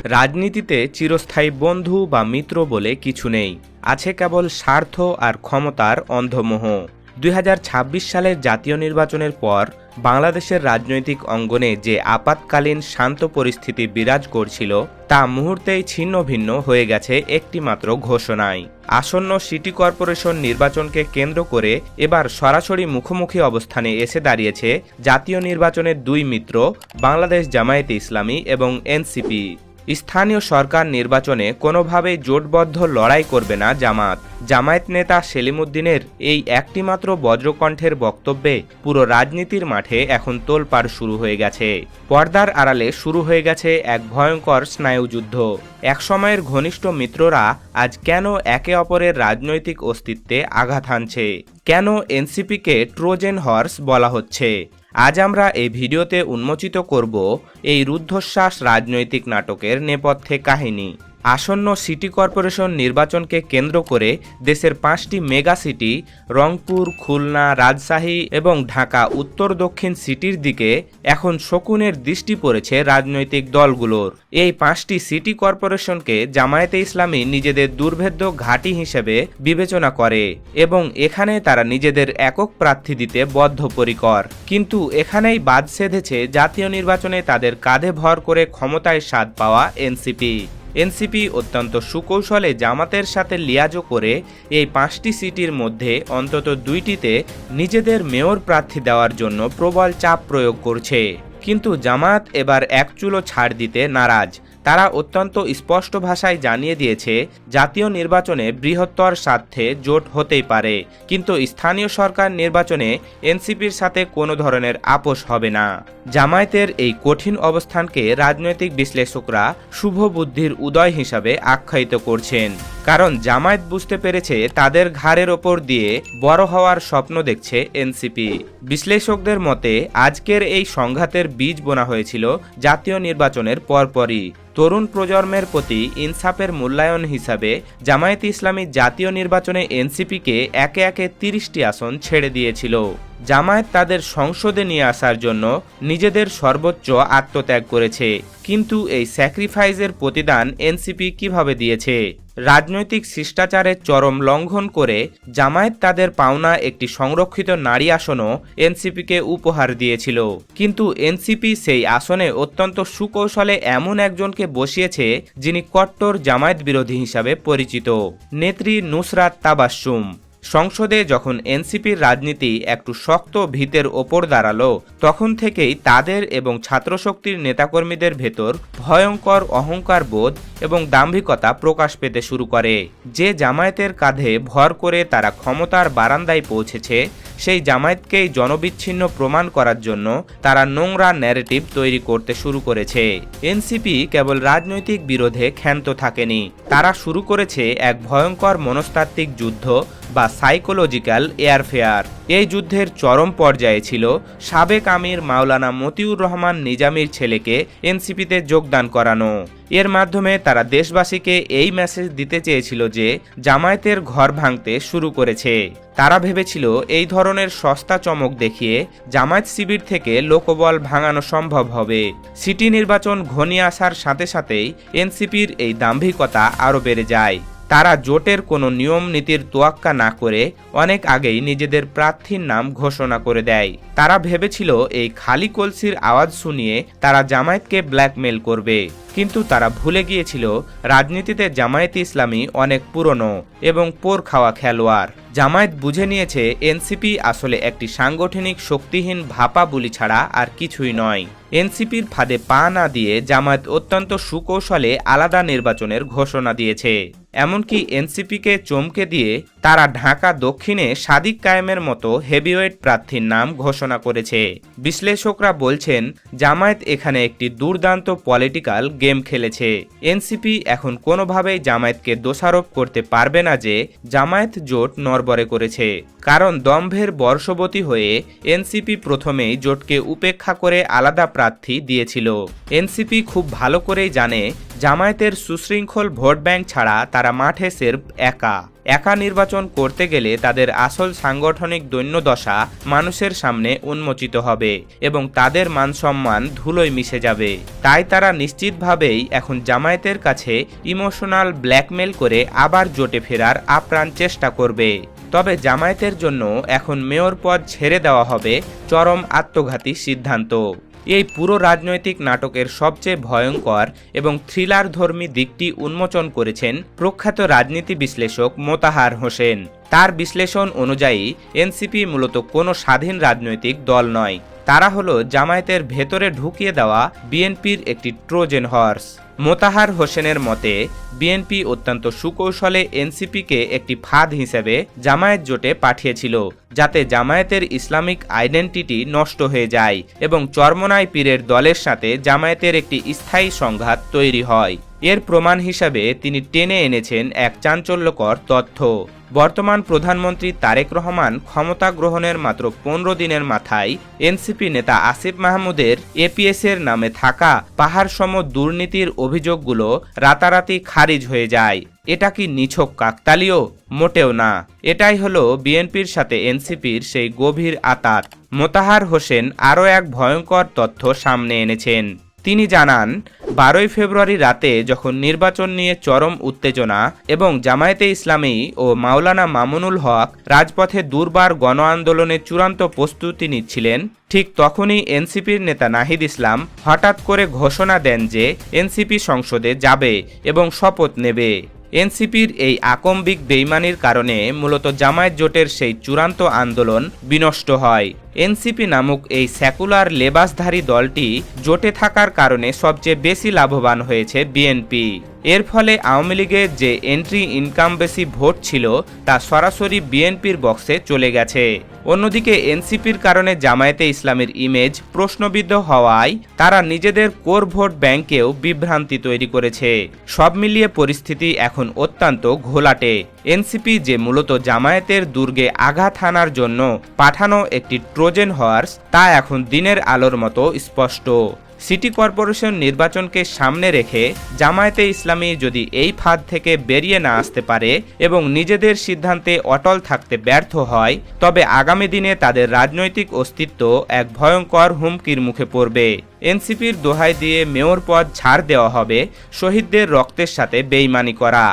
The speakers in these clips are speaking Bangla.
রাজনীতিতে চিরস্থায়ী বন্ধু বা মিত্র বলে কিছু নেই, আছে কেবল স্বার্থ আর ক্ষমতার অন্ধমোহ। ২০২৬ সালের জাতীয় নির্বাচনের পর বাংলাদেশের রাজনৈতিক অঙ্গনে যে আপাতকালীন শান্ত পরিস্থিতি বিরাজ করছিল তা মুহূর্তেই ছিন্ন ভিন্ন হয়ে গেছে একটিমাত্র ঘোষণায়। আসন্ন সিটি কর্পোরেশন নির্বাচনকে কেন্দ্র করে এবার সরাসরি মুখোমুখি অবস্থানে এসে দাঁড়িয়েছে জাতীয় নির্বাচনের দুই মিত্র, বাংলাদেশ জামায়াতে ইসলামী এবং এনসিপি। স্থানীয় সরকার নির্বাচনে কোনোভাবেই জোটবদ্ধ লড়াই করবে না জামায়াত নেতা সেলিম উদ্দিনের এই একটিমাত্র বজ্রকণ্ঠের বক্তব্যে পুরো রাজনীতির মাঠে এখন তোলপাড় শুরু হয়ে গেছে। পর্দার আড়ালে শুরু হয়ে গেছে এক ভয়ঙ্কর স্নায়ুযুদ্ধ। একসময়ের ঘনিষ্ঠ মিত্ররা আজ কেন একে অপরের রাজনৈতিক অস্তিত্বে আঘাত হানছে, কেন এনসিপিকে ট্রোজেন হর্স বলা হচ্ছে, আজ আমরা এই ভিডিওতে উন্মোচিত করব এই রুদ্ধশ্বাস রাজনৈতিক নাটকের নেপথ্যে কাহিনী। আসন্ন সিটি কর্পোরেশন নির্বাচনকে কেন্দ্র করে দেশের ৫টি মেগা সিটি রংপুর, খুলনা, রাজশাহী এবং ঢাকা উত্তর দক্ষিণ সিটির দিকে এখন শকুনের দৃষ্টি পড়েছে রাজনৈতিক দলগুলোর। এই ৫টি সিটি কর্পোরেশনকে জামায়াতে ইসলামী নিজেদের দুর্ভেদ্য ঘাঁটি হিসেবে বিবেচনা করে এবং এখানে তারা নিজেদের একক প্রার্থী দিতে বদ্ধপরিকর। কিন্তু এখানেই বাদ সেধেছে জাতীয় নির্বাচনে তাদের কাঁধে ভর করে ক্ষমতায় স্বাদ পাওয়া এনসিপি অত্যন্ত সুকৌশলে জামাতের সাথে লিয়াজো করে এই ৫টি সিটির মধ্যে অন্তত ২টিতে নিজেদের মেয়র প্রার্থী দেওয়ার জন্য প্রবল চাপ প্রয়োগ করছে। কিন্তু জামাত এবার এক চুলো ছাড় দিতে নারাজ। তারা অত্যন্ত স্পষ্ট ভাষায় জানিয়ে দিয়েছে জাতীয় নির্বাচনে বৃহত্তর স্বার্থে জোট হতেই পারে, কিন্তু স্থানীয় সরকার নির্বাচনে এনসিপির সাথে কোনো ধরনের আপোষ হবে না। জামায়াতের এই কঠিন অবস্থানকে রাজনৈতিক বিশ্লেষকরা শুভ বুদ্ধির উদয় হিসাবে আখ্যায়িত করছেন, কারণ জামায়াত বুঝতে পেরেছে তাদের ঘাড়ের ওপর দিয়ে বড় হওয়ার স্বপ্ন দেখছে এনসিপি। বিশ্লেষকদের মতে আজকের এই সংঘাতের বীজ বোনা হয়েছিল জাতীয় নির্বাচনের পরপরই। তরুণ প্রজন্মের প্রতি ইনসাফের মূল্যায়ন হিসাবে জামায়াতে ইসলামী জাতীয় নির্বাচনে এনসিপিকে একে একে ৩০টি আসন ছেড়ে দিয়েছিল। জামায়াত তাদের সংসদে নিয়ে আসার জন্য নিজেদের সর্বোচ্চ আত্মত্যাগ করেছে, কিন্তু এই স্যাক্রিফাইসের প্রতিদান এনসিপি কিভাবে দিয়েছে? রাজনৈতিক শিষ্টাচারের চরম লঙ্ঘন করে জামায়াত তাদের পাওনা একটি সংরক্ষিত নারী আসনও এনসিপিকে উপহার দিয়েছিল, কিন্তু এনসিপি সেই আসনে অত্যন্ত সুকৌশলে এমন একজনকে বসিয়েছে যিনি কট্টর জামায়াত বিরোধী হিসাবে পরিচিত, নেত্রী নুসরাত তাবাসসুম। সংসদে যখন এনসিপির রাজনীতি একটু শক্ত ভিতের ওপর দাঁড়ালো, তখন থেকেই তাদের এবং ছাত্রশক্তির নেতাকর্মীদের ভেতর ভয়ঙ্কর অহংকার বোধ এবং দাম্ভিকতা প্রকাশ পেতে শুরু করে। যে জামায়াতের কাঁধে ভর করে তারা ক্ষমতার বারান্দায় পৌঁছেছে, সেই জামায়াতকেই জনবিচ্ছিন্ন প্রমাণ করার জন্য তারা নোংরা ন্যারেটিভ তৈরি করতে শুরু করেছে। এনসিপি কেবল রাজনৈতিক বিরোধে ক্ষান্ত থাকেনি, তারা শুরু করেছে এক ভয়ঙ্কর মনস্তাত্ত্বিক যুদ্ধ বা সাইকোলজিক্যাল এয়ারফেয়ার। এই যুদ্ধের চরম পর্যায়ে ছিল সাবেক আমির মাওলানা মতিউর রহমান নিজামীর ছেলেকে এনসিপিতে যোগদান করানো। এর মাধ্যমে তারা দেশবাসীকে এই মেসেজ দিতে চেয়েছিল যে জামায়াতের ঘর ভাঙতে শুরু করেছে। তারা ভেবেছিল এই ধরনের সস্তা চমক দেখিয়ে জামায়াত শিবির থেকে লোকবল ভাঙানো সম্ভব হবে। সিটি নির্বাচন ঘনিয়ে আসার সাথে সাথেই এনসিপির এই দাম্ভিকতা আরও বেড়ে যায়। তারা জোটের কোনো নিয়ম নীতির তোয়াক্কা না করে অনেক আগেই নিজেদের প্রার্থীর নাম ঘোষণা করে দেয়। তারা ভেবেছিল এই খালি কলসির আওয়াজ শুনিয়ে তারা জামায়াতকে ব্ল্যাকমেল করবে, কিন্তু তারা ভুলে গিয়েছিল রাজনীতিতে জামায়াতে ইসলামী অনেক পুরনো এবং পোর খাওয়া খেলোয়াড়। জামায়াত বুঝে নিয়েছে এনসিপি আসলে একটি সাংগঠনিক শক্তিহীন ভাপা বুলি ছাড়া আর কিছুই নয়। এনসিপির ফাঁদে পা না দিয়ে জামায়াত অত্যন্ত সুকৌশলে আলাদা নির্বাচনের ঘোষণা দিয়েছে। এমনকি এনসিপিকে চমকে দিয়ে তারা ঢাকা দক্ষিণে সাদিক কায়েমের মতো হেভিওয়েট প্রার্থীর নাম ঘোষণা করেছে। বিশ্লেষকরা বলছেন জামায়াত এখানে একটি দুর্দান্ত পলিটিক্যাল গেম খেলেছে। এনসিপি এখন কোনোভাবেই জামায়াতকে দোষারোপ করতে পারবে না যে জামায়াত জোট নড়বড়ে করেছে, কারণ দম্ভের বর্ষবতী হয়ে এনসিপি প্রথমেই জোটকে উপেক্ষা করে আলাদা প্রার্থী দিয়েছিল। এনসিপি খুব ভালো করেই জানে জামায়াতের সুশৃঙ্খল ভোট ব্যাংক ছাড়া তারা তারা মাঠে সেরফ একা একা নির্বাচন করতে গেলে তাদের আসল সাংগঠনিক দৈন্যদশা মানুষের সামনে উন্মোচিত হবে এবং তাদের মানসম্মান ধুলোয় মিশে যাবে। তাই তারা নিশ্চিতভাবেই এখন জামায়াতের কাছে ইমোশনাল ব্ল্যাকমেল করে আবার জোটে ফেরার আপ্রাণ চেষ্টা করবে। তবে জামায়াতের জন্য এখন মেয়র পদ ছেড়ে দেওয়া হবে চরম আত্মঘাতী সিদ্ধান্ত। এই পুরো রাজনৈতিক নাটকের সবচেয়ে ভয়ঙ্কর এবং থ্রিলারধর্মী দিকটি উন্মোচন করেছেন প্রখ্যাত রাজনীতি বিশ্লেষক মোতাহার হোসেন। তার বিশ্লেষণ অনুযায়ী এনসিপি মূলত কোনো স্বাধীন রাজনৈতিক দল নয়, তারা হলো জামায়াতের ভেতরে ঢুকিয়ে দেওয়া বিএনপির একটি ট্রোজেন হর্স। মোতাহার হোসেনের মতে বিএনপি অত্যন্ত সুকৌশলে এনসিপিকে একটি ফাঁদ হিসেবে জামায়াত জোটে পাঠিয়েছিল, যাতে জামায়াতের ইসলামিক আইডেন্টিটি নষ্ট হয়ে যায় এবং চরমোনাই পীরের দলের সাথে জামায়াতের একটি স্থায়ী সংঘাত তৈরি হয়। এর প্রমাণ হিসাবে তিনি টেনে এনেছেন এক চাঞ্চল্যকর তথ্য। বর্তমান প্রধানমন্ত্রী তারেক রহমান ক্ষমতা গ্রহণের মাত্র 15 দিনের মাথায় এনসিপি নেতা আসিফ মাহমুদের এপিএসের নামে থাকা পাহাড়সম দুর্নীতির অভিযোগগুলো রাতারাতি খারিজ হয়ে যায়। এটা কি নিছক কাকতালীয়? মোটেও না। এটাই হলো বিএনপির সাথে এনসিপির সেই গভীর আঁতাত। মোতাহার হোসেন আরও এক ভয়ঙ্কর তথ্য সামনে এনেছেন। তিনি জানান, 12 ফেব্রুয়ারি রাতে যখন নির্বাচন নিয়ে চরম উত্তেজনা এবং জামায়াতে ইসলামী ও মাওলানা মামুনুল হক রাজপথে দুর্বার গণ আন্দোলনের চূড়ান্ত প্রস্তুতি নিচ্ছিলেন, ঠিক তখনই এনসিপির নেতা নাহিদ ইসলাম হঠাৎ করে ঘোষণা দেন যে এনসিপি সংসদে যাবে এবং শপথ নেবে। এনসিপির এই আকম্বিক বেইমানির কারণে মূলত জামায়াত জোটের সেই চূড়ান্ত আন্দোলন বিনষ্ট হয়। এনসিপি নামক এই সেকুলার লেবাসধারী দলটি জোটে থাকার কারণে সবচেয়ে বেশি লাভবান হয়েছে বিএনপি। এর ফলে আওয়ামী লীগের যে এন্ট্রি ইনকাম বেশি ভোট ছিল তা সরাসরি বিএনপির বক্সে চলে গেছে। অন্যদিকে এনসিপির কারণে জামায়াতে ইসলামের ইমেজ প্রশ্নবিদ্ধ হওয়ায় তারা নিজেদের কোর ভোট ব্যাংকেও বিভ্রান্তি তৈরি করেছে। সব মিলিয়ে পরিস্থিতি এখন অত্যন্ত ঘোলাটে। এনসিপি যে মূলত জামায়াতের দুর্গে আঘাত হানার জন্য পাঠানো একটি ট্রোজেন হর্স, তা এখন দিনের আলোর মতো স্পষ্ট। সিটি কর্পোরেশন নির্বাচনকে সামনে রেখে জামায়াতে ইসলামী যদি এই ফাঁদ থেকে বেরিয়ে না আসতে পারে এবং নিজেদের সিদ্ধান্তে অটল থাকতে ব্যর্থ হয়, তবে আগামী দিনে তাদের রাজনৈতিক অস্তিত্ব এক ভয়ঙ্কর হুমকির মুখে পড়বে। এনসিপির দোহাই দিয়ে মেয়র পদ ছাড় দেওয়া হবে শহীদদের রক্তের সাথে বেইমানি করা।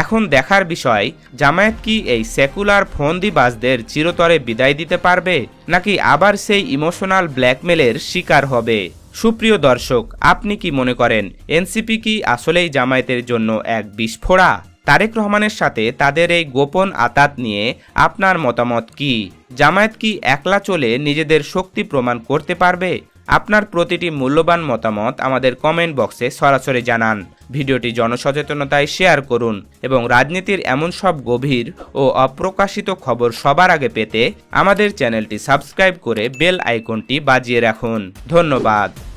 এখন দেখার বিষয়, জামায়াত কি এই সেকুলার ফন্দিবাজদের চিরতরে বিদায় দিতে পারবে, নাকি আবার সেই ইমোশনাল ব্ল্যাকমেলের শিকার হবে? সুপ্রিয় দর্শক, আপনি কি মনে করেন এনসিপি কি আসলেই জামায়াতের জন্য এক বিস্ফোরা? তারেক রহমানের সাথে তাদের এই গোপন আঁতাত নিয়ে আপনার মতামত কি? জামায়াত কি একলা চলে নিজেদের শক্তি প্রমাণ করতে পারবে? আপনার প্রতিটি মূল্যবান মতামত আমাদের কমেন্ট বক্সে সরাসরি জানান। ভিডিওটি জনসচেতনতায় শেয়ার করুন এবং রাজনীতির এমন সব গভীর ও অপ্রকাশিত খবর সবার আগে পেতে আমাদের চ্যানেলটি সাবস্ক্রাইব করে বেল আইকনটি বাজিয়ে রাখুন। ধন্যবাদ।